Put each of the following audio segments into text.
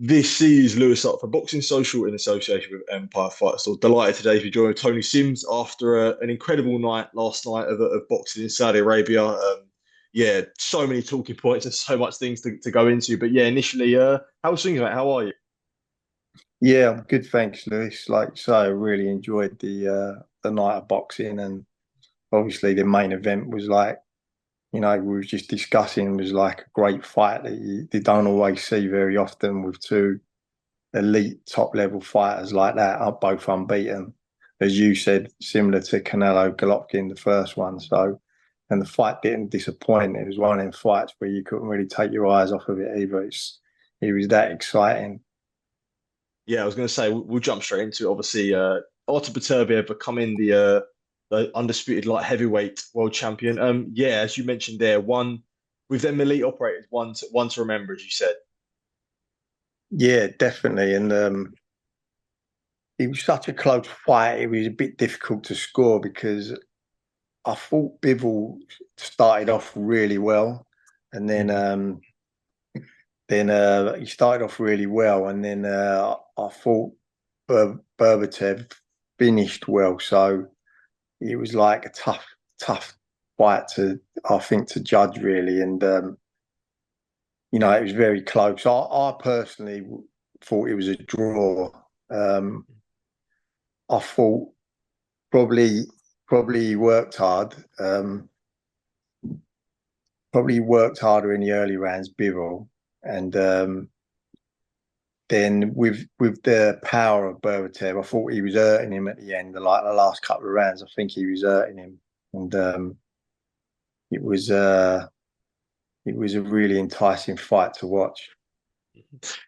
This is Lewis up for Boxing Social in association with Empire Fight Store. Delighted today to be joined with Tony Sims after an incredible night last night of boxing in Saudi Arabia. Yeah, so many talking points and so much things to go into. But yeah, initially, how's things, mate? How are you? Yeah, I'm good, thanks, Lewis. Like you say, I really enjoyed the night of boxing, and obviously the main event was like, we were just discussing, was like a great fight that you don't always see very often with two elite top level fighters like that, are both unbeaten. As you said, similar to Canelo Golovkin, the first one. So, and the fight didn't disappoint. It was one of them fights where you couldn't really take your eyes off of it either. It was that exciting. Yeah, I was going to say we'll jump straight into it. Obviously, Artur Beterbiev becoming the undisputed light heavyweight world champion. Yeah, as you mentioned there, one with them elite operators, one to remember, as you said. Yeah, definitely. And it was such a close fight. It was a bit difficult to score because I thought Bivol started off really well, and Mhm. then he started off really well, and then I thought Berbatev finished well. So it was like a tough fight to, I think, to judge really, and it was very close. I personally thought it was a draw. Um, I thought probably probably he worked hard. Probably worked harder in the early rounds, Bivol, and then with the power of Berbatev, I thought he was hurting him at the end. Like the last couple of rounds, I think he was hurting him, and it was uh, it was a really enticing fight to watch.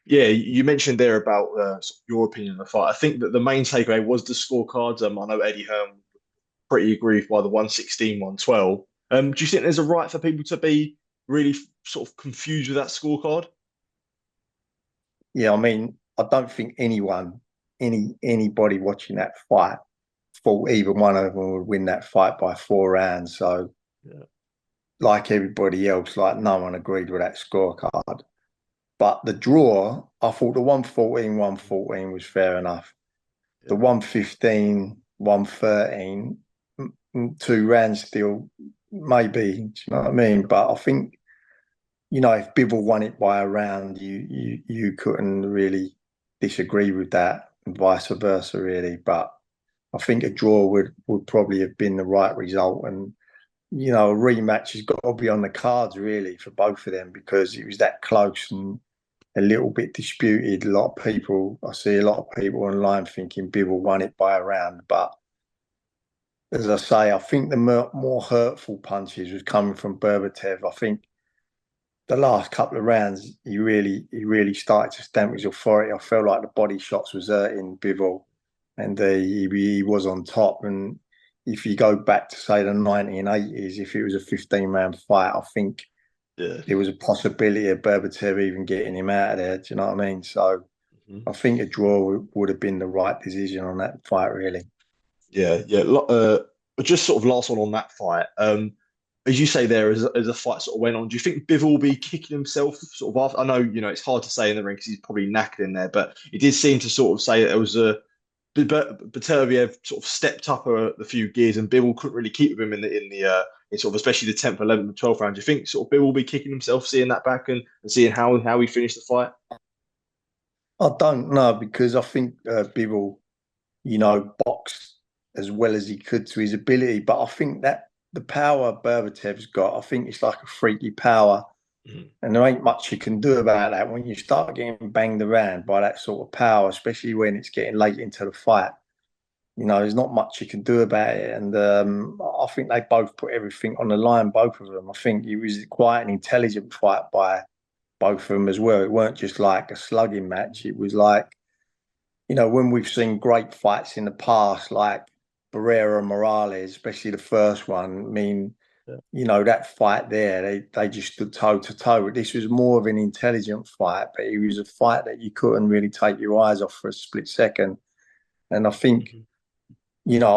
Yeah, you mentioned there about sort of your opinion on the fight. I think that the main takeaway was the scorecards. I know Eddie Hearn pretty aggrieved by the 116, 112. Do you think there's a right for people to be really sort of confused with that scorecard? Yeah, I mean, I don't think anybody watching that fight thought either one of them would win that fight by 4 rounds. So, Yeah. like everybody else, like no one agreed with that scorecard. But the draw, I thought the 114 was fair enough. The Yeah. 115, 113, 2 rounds still, maybe, do you know what I mean? But I think, if Bivol won it by a round, you couldn't really disagree with that, and vice versa, really. But I think a draw would probably have been the right result. And, a rematch has got to be on the cards, really, for both of them because it was that close and a little bit disputed. I see a lot of people online thinking Bivol won it by a round, but as I say, I think the more hurtful punches was coming from Berbatev. I think the last couple of rounds, he really started to stamp his authority. I felt like the body shots was hurting Bivol, and he was on top. And if you go back to say the 1980s, if it was a 15-round fight, I think Yeah. there was a possibility of Berbatev even getting him out of there. Do you know what I mean? So Mhm. I think a draw would have been the right decision on that fight, really. Yeah, yeah. But just sort of last one on that fight. As you say there, as the fight sort of went on, do you think Bivol will be kicking himself sort of after? I know, it's hard to say in the ring because he's probably knackered in there, but it did seem to sort of say that it was a Beterbiev sort of stepped up the few gears and Bivol couldn't really keep with him in sort of especially the 10th, 11th, and 12th round. Do you think sort of Bivol will be kicking himself, seeing that back and seeing how he finished the fight? I don't know because I think Bivol, boxed as well as he could to his ability, but I think that the power Berbatev's got, I think it's like a freaky power. Mhm. And there ain't much you can do about that when you start getting banged around by that sort of power, especially when it's getting late into the fight. There's not much you can do about it. And I think they both put everything on the line, both of them. I think it was quite an intelligent fight by both of them as well. It weren't just like a slugging match. It was like, when we've seen great fights in the past, like Barrera and Morales, especially the first one, I mean, Yeah. that fight there, they just stood toe to toe. This was more of an intelligent fight, but it was a fight that you couldn't really take your eyes off for a split second. And Mhm. I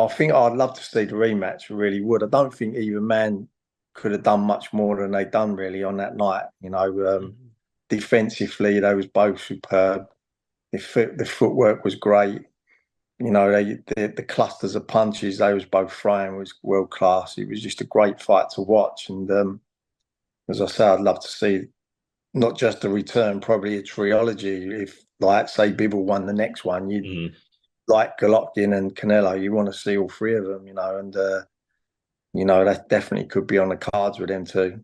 think I'd love to see the rematch. I really would. I don't think either man could have done much more than they done really on that night. Mhm. defensively, they was both superb. The footwork was great. You know, the clusters of punches they was both throwing was world class. It was just a great fight to watch. And as I say, I'd love to see not just a return, probably a trilogy. If, like, say, Bivol won the next one, you'd like Golovkin and Canelo. You want to see all three of them, you know, and that definitely could be on the cards with them too.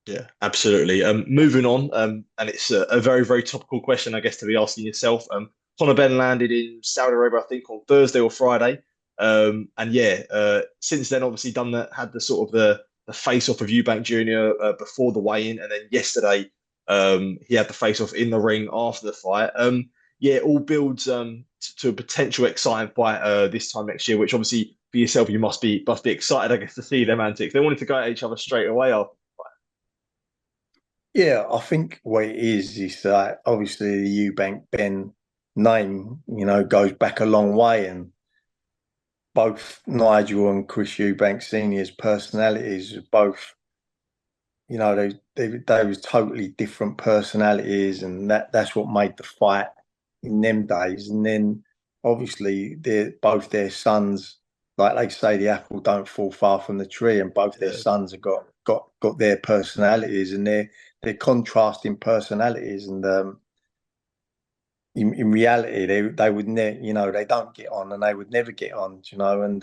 Yeah, absolutely. Moving on, and it's a very, very topical question, I guess, to be asking yourself. Conor Benn landed in Saudi Arabia, I think, on Thursday or Friday. And yeah, since then, obviously, had the sort of the face off of Eubank Jr. Before the weigh-in, and then yesterday, he had the face off in the ring after the fight. Yeah, all builds to a potential exciting fight this time next year, which obviously for yourself, you must be excited, I guess, to see them antics. They wanted to go at each other straight away after. Yeah, I think what it is that obviously the Eubank Ben name, you know, goes back a long way, and both Nigel and Chris Eubank Senior's personalities are both, you know, they was totally different personalities, and that's what made the fight in them days. And then obviously both their sons, like they say, the apple don't fall far from the tree, and both their sons have got their personalities, and they're contrasting personalities. And in reality, they would never, you know, they don't get on, and they would never get on, you know. And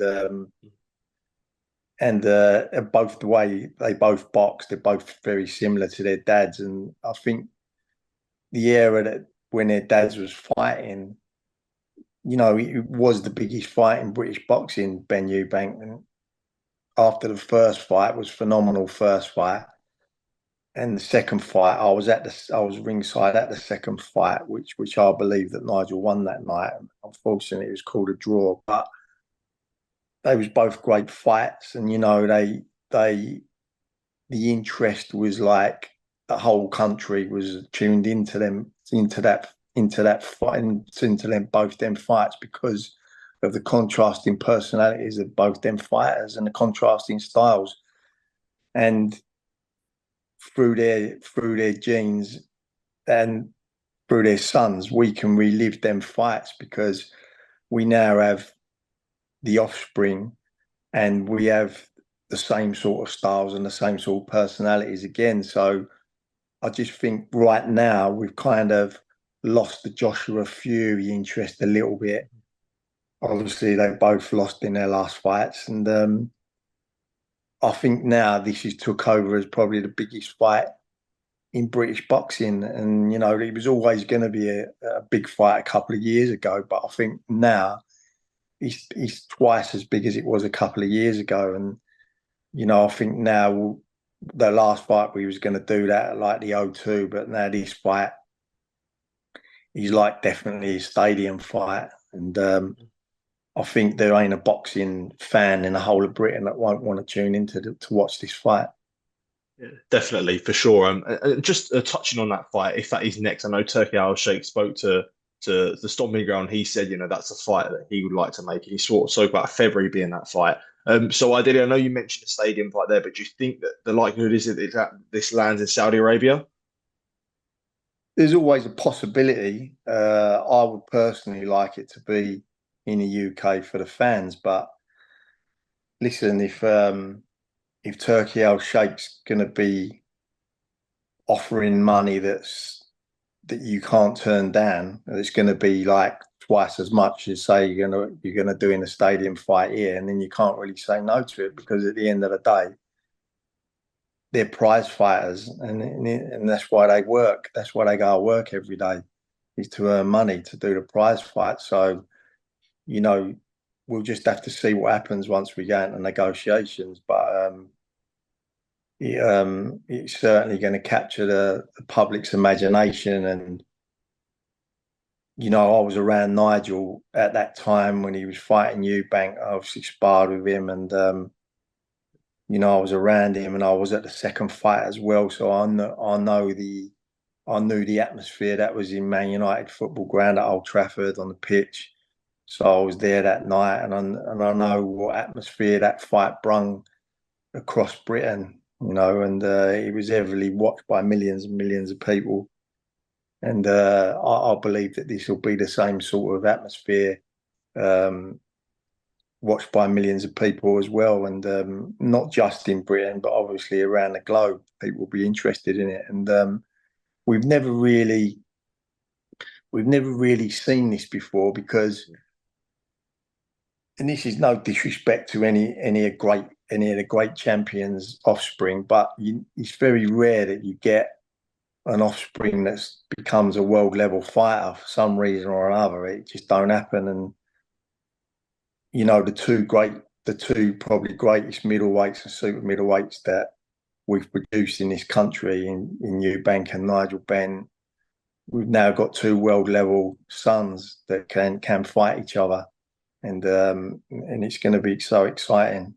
both the way they both box, they're both very similar to their dads. And I think the era that when their dads was fighting, you know, it was the biggest fight in British boxing, Ben Eubank. And after the first fight was phenomenal first fight. And the second fight, I was ringside at the second fight, which I believe that Nigel won that night. Unfortunately, it was called a draw, but they was both great fights. And you know, the interest was like the whole country was tuned into that fight, into them both them fights, because of the contrasting personalities of both them fighters and the contrasting styles. And through their genes and through their sons, we can relive them fights, because we now have the offspring, and we have the same sort of styles and the same sort of personalities again. So I just think right now we've kind of lost the Joshua Fury interest a little bit. Obviously, they both lost in their last fights, and I think now this is took over as probably the biggest fight in British boxing. And you know, it was always going to be a big fight a couple of years ago, but I think now it's twice as big as it was a couple of years ago. And you know, I think now the last fight we was going to do that like the O2, but now this fight is like definitely a stadium fight. And I think there ain't a boxing fan in the whole of Britain that won't want to tune into to watch this fight. Yeah, definitely, for sure. Just touching on that fight, if that is next, I know Turkey Al Sheikh spoke to the Stomping Ground. He said, you know, that's a fight that he would like to make. He sort of spoke about February being that fight. So ideally, I know you mentioned the stadium fight there, but do you think that the likelihood is that this lands in Saudi Arabia? There's always a possibility. I would personally like it to be in the UK for the fans, but listen, if Turkey Al Sheikh's going to be offering money that you can't turn down, it's going to be like twice as much as say you're gonna do in a stadium fight here, and then you can't really say no to it, because at the end of the day, they're prize fighters, and that's why they work. That's why they go to work every day, is to earn money to do the prize fight. So, you know, we'll just have to see what happens once we get into negotiations. But it's certainly going to capture the public's imagination. And you know, I was around Nigel at that time when he was fighting Eubank. I obviously sparred with him, and you know, I was around him, and I was at the second fight as well. So I knew the atmosphere that was in Man United football ground at Old Trafford on the pitch. So I was there that night, and I know what atmosphere that fight brung across Britain. You know, and it was heavily watched by millions and millions of people. And I believe that this will be the same sort of atmosphere, um, watched by millions of people as well, and not just in Britain, but obviously around the globe. People will be interested in it, and we've never really we've never really seen this before because, and this is no disrespect to any of the great champions' offspring, but it's very rare that you get an offspring that becomes a world level fighter for some reason or another. It just don't happen. And the two probably greatest middleweights and super middleweights that we've produced in this country, in Eubank and Nigel Benn, we've now got two world level sons that can fight each other, and it's going to be so exciting.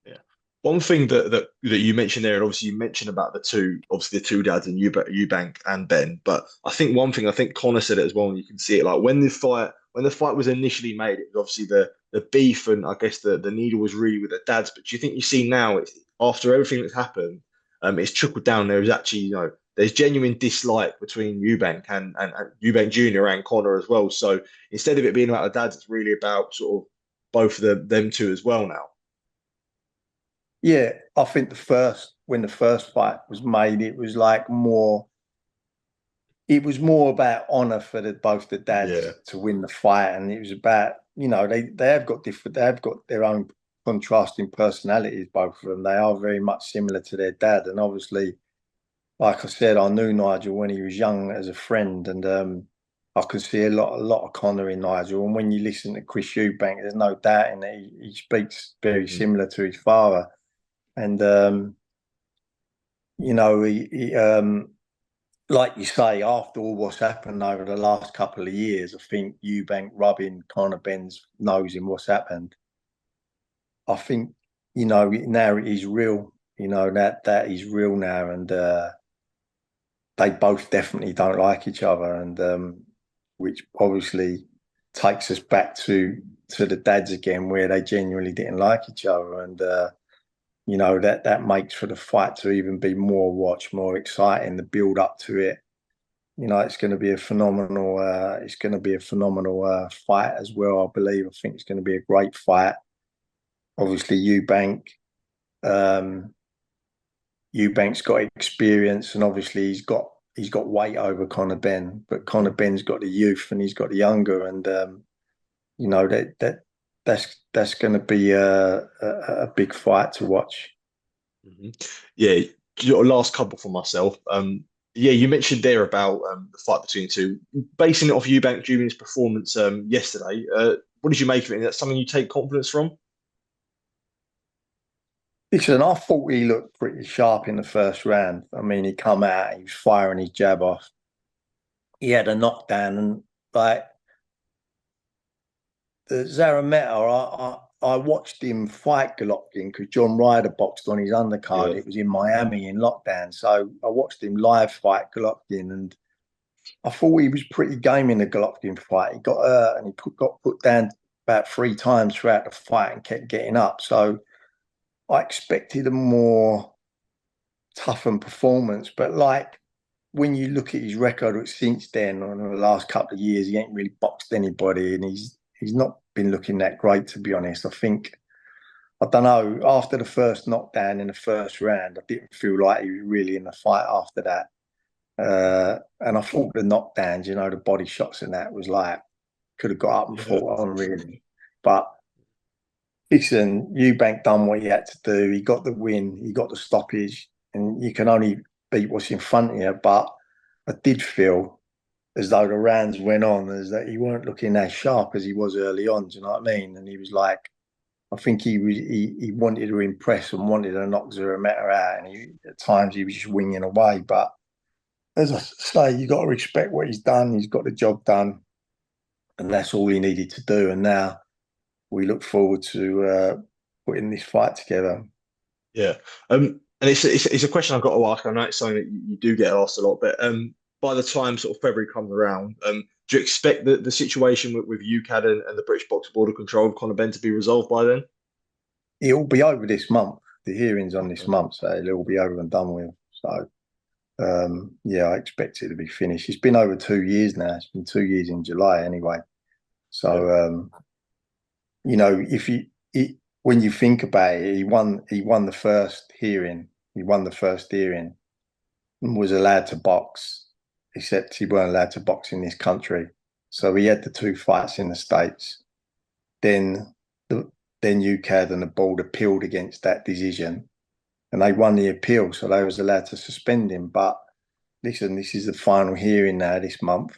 Yeah. One thing that you mentioned there, and obviously you mentioned about obviously the two dads and Eubank and Ben, but I think one thing, I think Conor said it as well, and you can see it, like when the fight was initially made, it was obviously the beef, and I guess the needle was really with the dads. But do you think you see now, after everything that's happened, it's trickled down? There is actually, there's genuine dislike between Eubank and Eubank Jr. and Conor as well. So instead of it being about the dads, it's really about sort of both of them two as well now. Yeah, I think when the first fight was made, it was like more. It was more about honour for both the Yeah. dads to win the fight, and it was about, they have got their own contrasting personalities. Both of them, they are very much similar to their dad, and obviously, like I said, I knew Nigel when he was young as a friend, and I could see a lot of Conor in Nigel. And when you listen to Chris Eubank, there's no doubt in that he speaks very Mhm. similar to his father, and he like you say, after all what's happened over the last couple of years, I think Eubank rubbing Conor Benn's nose in what's happened. I think, now it is real. That is real now, and they both definitely don't like each other, and which obviously takes us back to the dads again, where they genuinely didn't like each other, and that makes for the fight to even be more watched, more exciting. The build up to it, it's going to be a phenomenal. It's going to be a phenomenal fight as well. I believe. I think it's going to be a great fight. Obviously, um, Eubank's got experience, and obviously he's got weight over Conor Benn, but Conor Benn's got the youth and he's got the younger, and that's going to be a big fight to watch. Mhm. Yeah, last couple for myself. Yeah, you mentioned there about the fight between the two, basing it off Eubank Jr.'s performance yesterday. What did you make of it? Is that something you take confidence from? Listen, I thought he looked pretty sharp in the first round. I mean, he come out, he was firing his jab off. He had a knockdown, and like the Zarameta, I watched him fight Golovkin because John Ryder boxed on his undercard. Yeah, It was in Miami in lockdown, so I watched him live fight Golovkin, and I thought he was pretty game in the Golovkin fight. He got hurt and got put down about three times throughout the fight and kept getting up. So I expected a more toughened performance, but like when you look at his record since then, on the last couple of years, he ain't really boxed anybody, and he's not been looking that great, to be honest. I don't know. After the first knockdown in the first round, I didn't feel like he was really in the fight after that. And I thought the knockdowns, the body shots and that was like could have got up and yeah, fought on really. But listen, Eubank done what he had to do. He got the win. He got the stoppage, and you can only beat what's in front of you. But I did feel as though the rounds went on, as that he weren't looking as sharp as he was early on. Do you know what I mean? And he was like, I think he wanted to impress and wanted to knock Zurameta out, and at times he was just winging away. But as I say, you got to respect what he's done. He's got the job done, and that's all he needed to do. And now we look forward to putting this fight together. yeah. And it's a question I've got to ask. I know it's something that you do get asked a lot, but by the time sort of February comes around, do you expect the situation with UKAD and the British Box Border Control of Conor Benn to be resolved by then? It'll be over this month. The hearing's on this Okay. month, so it'll be over and done with. So yeah, I expect it to be finished. It's been over 2 years now. It's been 2 years in July anyway. Yeah. So if when you think about it, he won the first hearing. He won the first hearing and was allowed to box, except he weren't allowed to box in this country. So he had the two fights in the States. Then the then UKAD and the board appealed against that decision, and they won the appeal, so they was allowed to suspend him. But listen, this is the final hearing now this month,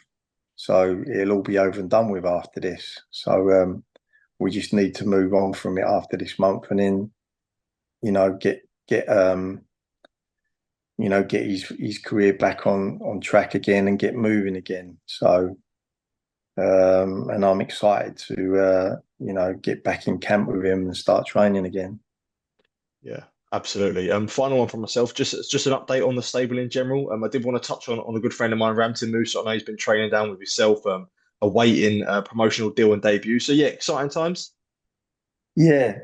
so it'll all be over and done with after this. So we just need to move on from it after this month, and then get his career back on track again and get moving again. So and I'm excited to get back in camp with him and start training again. Yeah, absolutely. Final one from myself, just an update on the stable in general. I did want to touch on a good friend of mine, Ramtin Musah. I know he's been training down with yourself, awaiting promotional deal and debut. So yeah, exciting times. Yeah,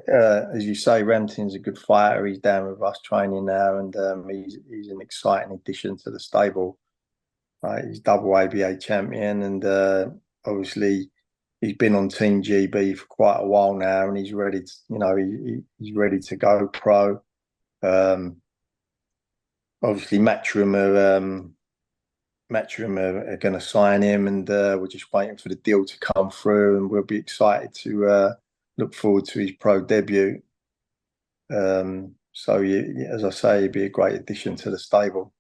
as you say, Ramtin's a good fighter. He's down with us training now, and he's an exciting addition to the stable. He's double ABA champion, and obviously he's been on Team GB for quite a while now, and he's ready to, he's ready to go pro. Obviously, Matchroom are going to sign him, and we're just waiting for the deal to come through, and we'll be excited to look forward to his pro debut. So, yeah, as I say, he'd be a great addition to the stable.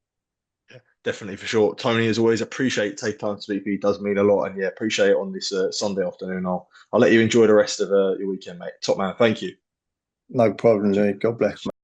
Yeah, definitely for sure. Tony, as always, appreciate taking time to speak to me. It does mean a lot, and yeah, appreciate it on this Sunday afternoon. I'll let you enjoy the rest of your weekend, mate. Top man, thank you. No problem, Lee. God bless, mate.